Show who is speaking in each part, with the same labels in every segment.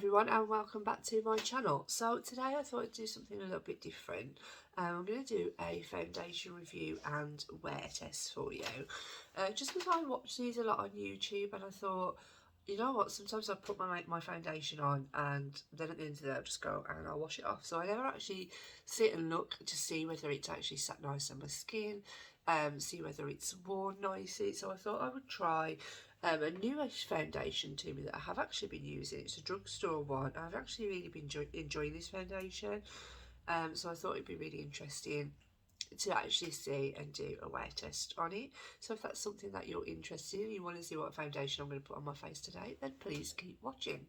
Speaker 1: everyone, and welcome back to my channel. So today I thought I'd do something a little bit different. I'm going to do a foundation review and wear test for you. Just because I watch these a lot on YouTube, and I thought, you know what, sometimes I put my foundation on and then at the end of the day I'll just go and I'll wash it off. So I never actually sit and look to see whether it's actually sat nice on my skin, see whether it's worn nicely. So I thought I would try a newish foundation to me that I have actually been using. It's a drugstore one. I've actually really been enjoying this foundation. So I thought it'd be really interesting to actually see and do a wear test on it. So if that's something that you're interested in, you want to see what foundation I'm going to put on my face today, then please keep watching.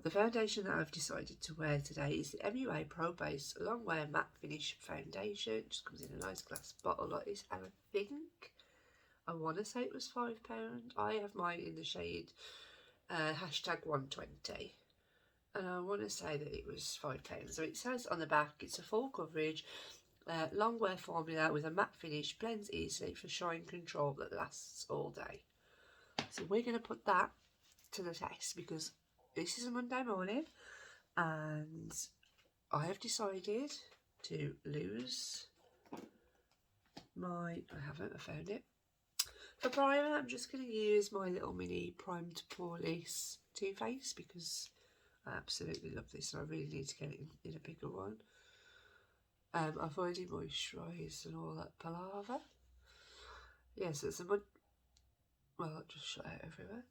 Speaker 1: The foundation that I've decided to wear today is the MUA Pro Base Long Wear Matte Finish Foundation. It just comes in a nice glass bottle like this, and I want to say it was £5. I have mine in the shade hashtag 120, and I want to say that it was £5. So it says on the back, it's a full coverage long wear formula with a matte finish, blends easily for shine control that lasts all day. So we're going to put that to the test because this is a Monday morning and I have decided to lose I found it. For primer, I'm just going to use my little mini Prime to Poreless Too Faced because I absolutely love this and I really need to get it in a bigger one. I've already moisturised and all that palaver. Yes, it's well, I'll just shut out everywhere.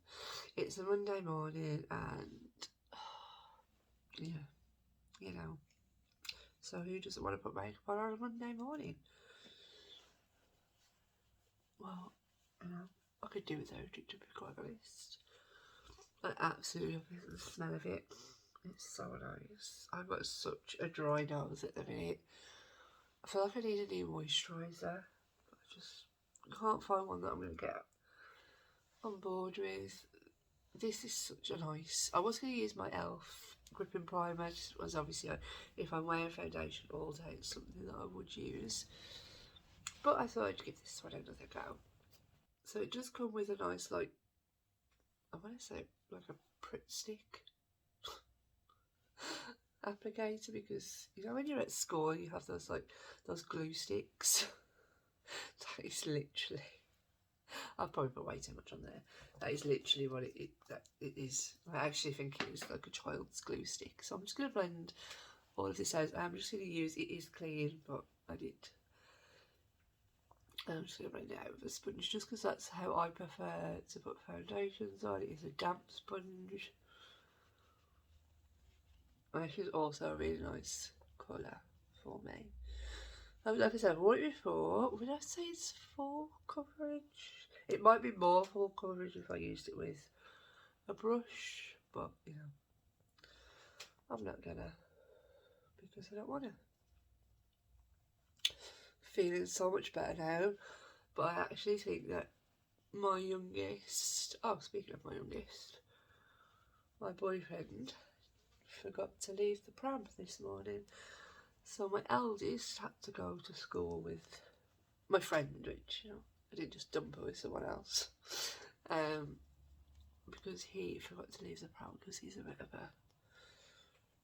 Speaker 1: It's a Monday morning and yeah, you know. So who doesn't want to put makeup on a Monday morning? Well, you know, I could do without it, to be quite honest. I absolutely love it, the smell of it. It's so nice. I've got such a dry nose at the minute. I feel like I need a new moisturiser. I just can't find one that I'm going to get on board with. This is such a nice. I was going to use my e.l.f. gripping primer, just as obviously if I'm wearing foundation all day, it's something that I would use. But I thought I'd give this one another go. So it does come with a nice, like, I want to say like a Pritt stick applicator, because you know when you're at school you have those glue sticks. That is literally, I've probably put way too much on there. That is literally what it is. I actually think it was like a child's glue stick. So I'm just going to blend all of this out. I'm just going to use, it is clean, but I'm just going to blend it out with a sponge just because that's how I prefer to put foundations on. It is a damp sponge. And this is also a really nice colour for me. Like I said, I've worn it before. Would I say it's full coverage? It might be more full coverage if I used it with a brush, but you know, I'm not gonna because I don't want to. Feeling so much better now, but I actually think that my youngest, speaking of my youngest, my boyfriend forgot to leave the pram this morning. So my eldest had to go to school with my friend, which, you know, I didn't just dump her with someone else. Because he forgot to leave the pram because he's a bit of a,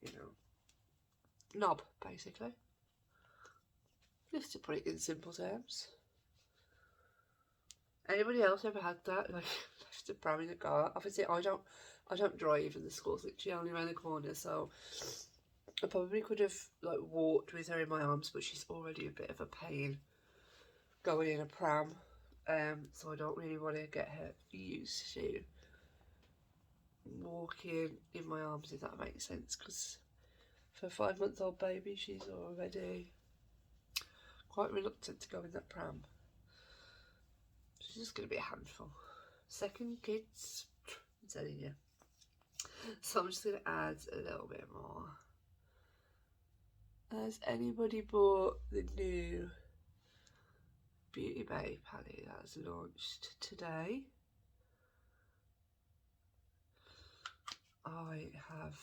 Speaker 1: you know, knob, basically. Just to put it in simple terms. Anybody else ever had that? Like, left the pram in the car? Obviously, I don't drive, and the school's literally only around the corner, so I probably could have like walked with her in my arms, but she's already a bit of a pain going in a pram, so I don't really want to get her used to walking in my arms, if that makes sense, because for a 5-month-old baby she's already quite reluctant to go in that pram. She's just going to be a handful. Second kids, I'm telling you. So I'm just going to add a little bit more. Has anybody bought the new Beauty Bay palette that was launched today? I have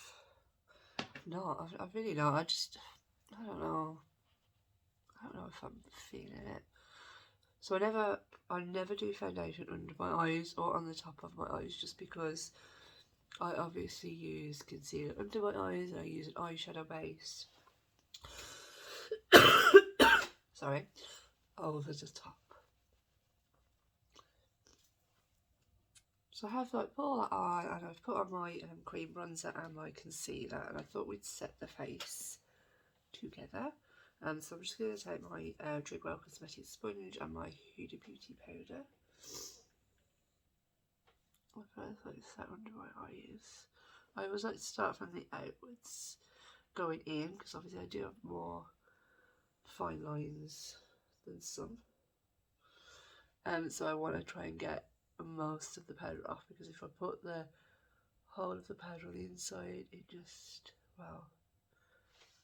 Speaker 1: not. I've really not. I don't know if I'm feeling it. So I never do foundation under my eyes or on the top of my eyes, just because I obviously use concealer under my eyes and I use an eyeshadow base. Sorry, over the top. So I have like put all that on, and I've put on my cream bronzer and my concealer, and I thought we'd set the face together. So I'm just going to take my Drugstore cosmetic sponge and my Huda Beauty powder. I first like to set under my eyes. I always like to start from the outwards, going in, because obviously I do have more fine lines than some. So I want to try and get most of the powder off, because if I put the whole of the powder on the inside, it just, well,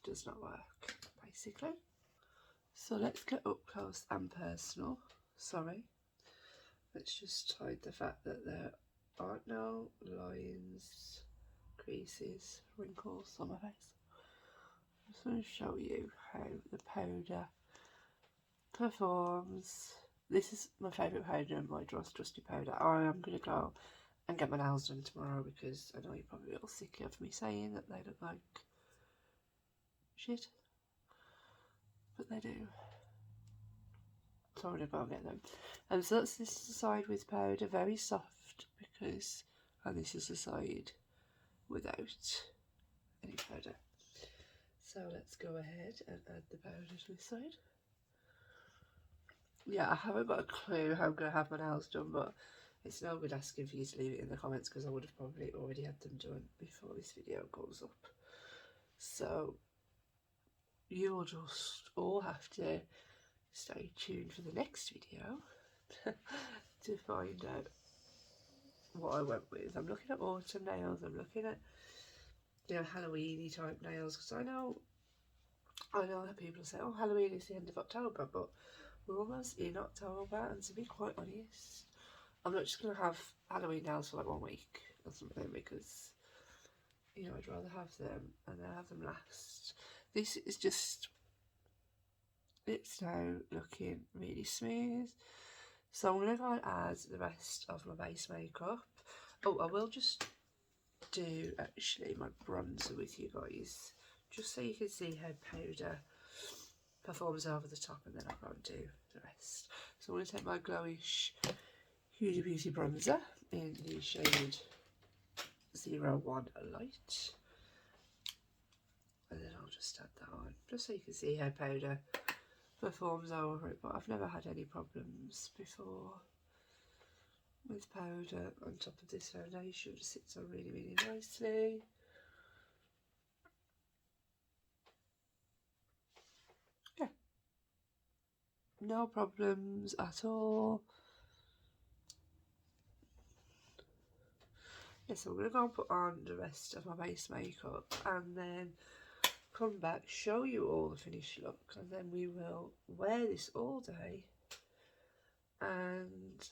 Speaker 1: does not work, basically. So let's get up close and personal. Sorry. Let's just hide the fact that there aren't no lines, creases, wrinkles on my face. I'm just going to show you how the powder performs. This is my favourite powder, my Trusty powder. I am going to go and get my nails done tomorrow, because I know you're probably a little sick of me saying that they look like shit, but they do. So I'm going to go and get them. And so that's this side with powder, very soft, because, and this is the side without any powder. So let's go ahead and add the powder to this side. Yeah, I haven't got a clue how I'm going to have my nails done, but it's no good asking for you to leave it in the comments, because I would have probably already had them done before this video goes up. So you will just all have to stay tuned for the next video to find out what I went with. I'm looking at autumn nails, I'm looking at, you know, Halloween-y type nails, because I know that people say, oh, Halloween is the end of October, but we're almost in October, and to be quite honest, I'm not just going to have Halloween nails for like 1 week or something, because, you know, I'd rather have them and then have them last. This is just, it's now looking really smooth. So I'm going to go and add the rest of my base makeup. Oh, I will just do actually my bronzer with you guys, just so you can see how powder performs over the top, and then I'll go and do the rest. So I'm going to take my glowish Huda Beauty bronzer in the shade 01 Light, and then I'll just add that on, just so you can see how powder performs over it. But I've never had any problems before with powder on top of this foundation. It sits on really, really nicely. Yeah, no problems at all. Yes, I'm going to go and put on the rest of my base makeup, and then come back, show you all the finished look, and then we will wear this all day and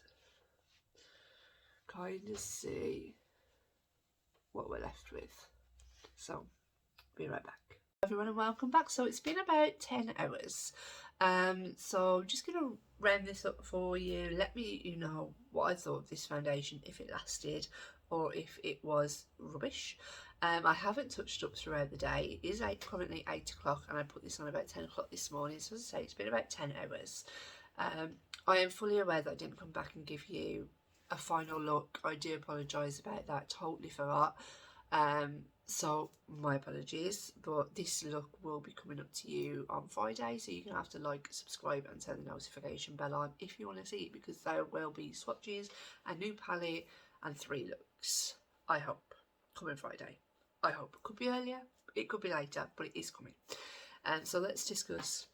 Speaker 1: kind of see what we're left with. So, be right back. Everyone, and welcome back. So it's been about 10 hours. So I'm just going to round this up for you. Let me you know what I thought of this foundation, if it lasted or if it was rubbish. I haven't touched up throughout the day. It is currently 8 o'clock, and I put this on about 10 o'clock this morning. So as I say, it's been about 10 hours. I am fully aware that I didn't come back and give you a final look. I do apologise about that. Totally forgot. So my apologies, but this look will be coming up to you on Friday, so you're going to have to like, subscribe and turn the notification bell on if you want to see it, because there will be swatches, a new palette and 3 looks, I hope, coming Friday. I hope. It could be earlier, it could be later, but it is coming. So let's discuss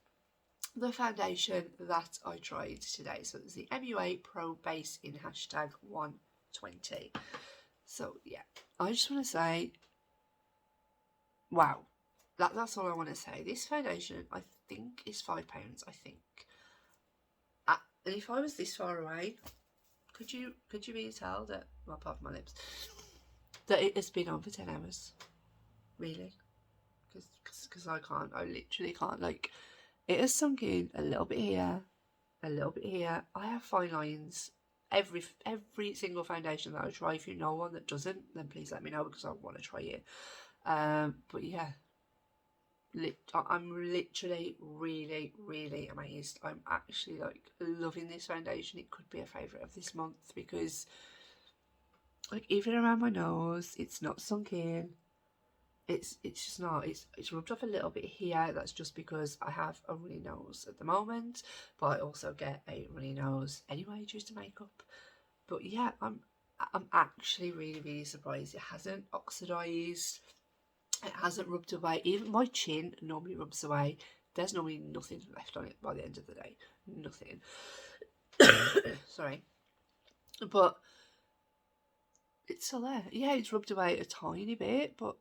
Speaker 1: the foundation that I tried today. So it's the MUA Pro Base in hashtag 120. So yeah, I just want to say, wow, that's all I want to say. This foundation, I think, is £5, I think. And if I was this far away, could you really tell that, well, apart from my lips, that it has been on for 10 hours? Really? Because I literally can't. Like, it has sunk in a little bit here, a little bit here. I have fine lines. Every single foundation that I try. If you know one that doesn't, then please let me know, because I want to try it. But yeah, I'm literally really amazed. I'm actually like loving this foundation. It could be a favourite of this month, because like even around my nose, it's not sunk in. It's just not. It's rubbed off a little bit here. That's just because I have a runny nose at the moment, but I also get a runny nose anyway due to makeup. But yeah, I'm actually really surprised it hasn't oxidised. It hasn't rubbed away. Even my chin normally rubs away. There's normally nothing left on it by the end of the day. Nothing. Sorry. But it's still there. Yeah, it's rubbed away a tiny bit, but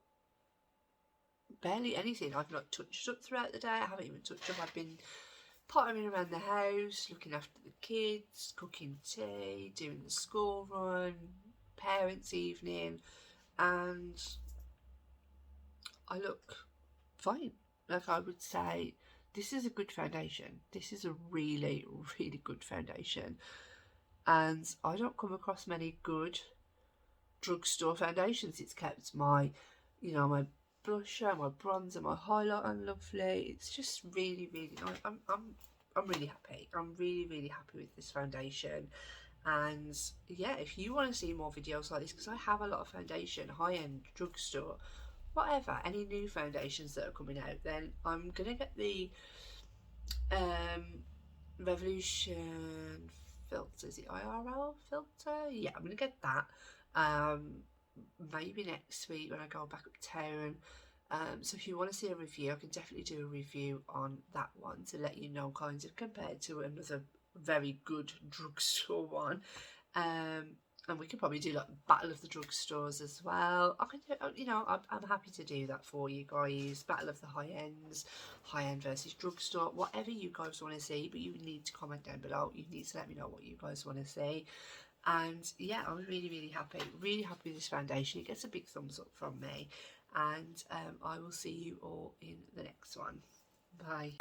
Speaker 1: barely anything. I've not touched up throughout the day. I haven't even touched up. I've been pottering around the house, looking after the kids, cooking tea, doing the school run, parents' evening, and I look fine. Like, I would say this is a good foundation. This is a really good foundation. And I don't come across many good drugstore foundations. It's kept my, my blusher, my bronzer, my highlighter lovely. It's just really nice. I'm really happy. I'm really happy with this foundation. And yeah, if you want to see more videos like this, because I have a lot of foundation, high-end drugstore, whatever, any new foundations that are coming out, then I'm gonna get the Revolution filter. Is it IRL filter? Yeah, I'm gonna get that maybe next week when I go back up town. So if you want to see a review, I can definitely do a review on that one to let you know kind of compared to another very good drugstore one. And we could probably do like Battle of the Drugstores as well. I can do, I'm happy to do that for you guys. Battle of the high ends, high end versus drugstore, whatever you guys want to see. But you need to comment down below. You need to let me know what you guys want to see. And yeah, I'm really happy with this foundation. It gets a big thumbs up from me. And I will see you all in the next one. Bye.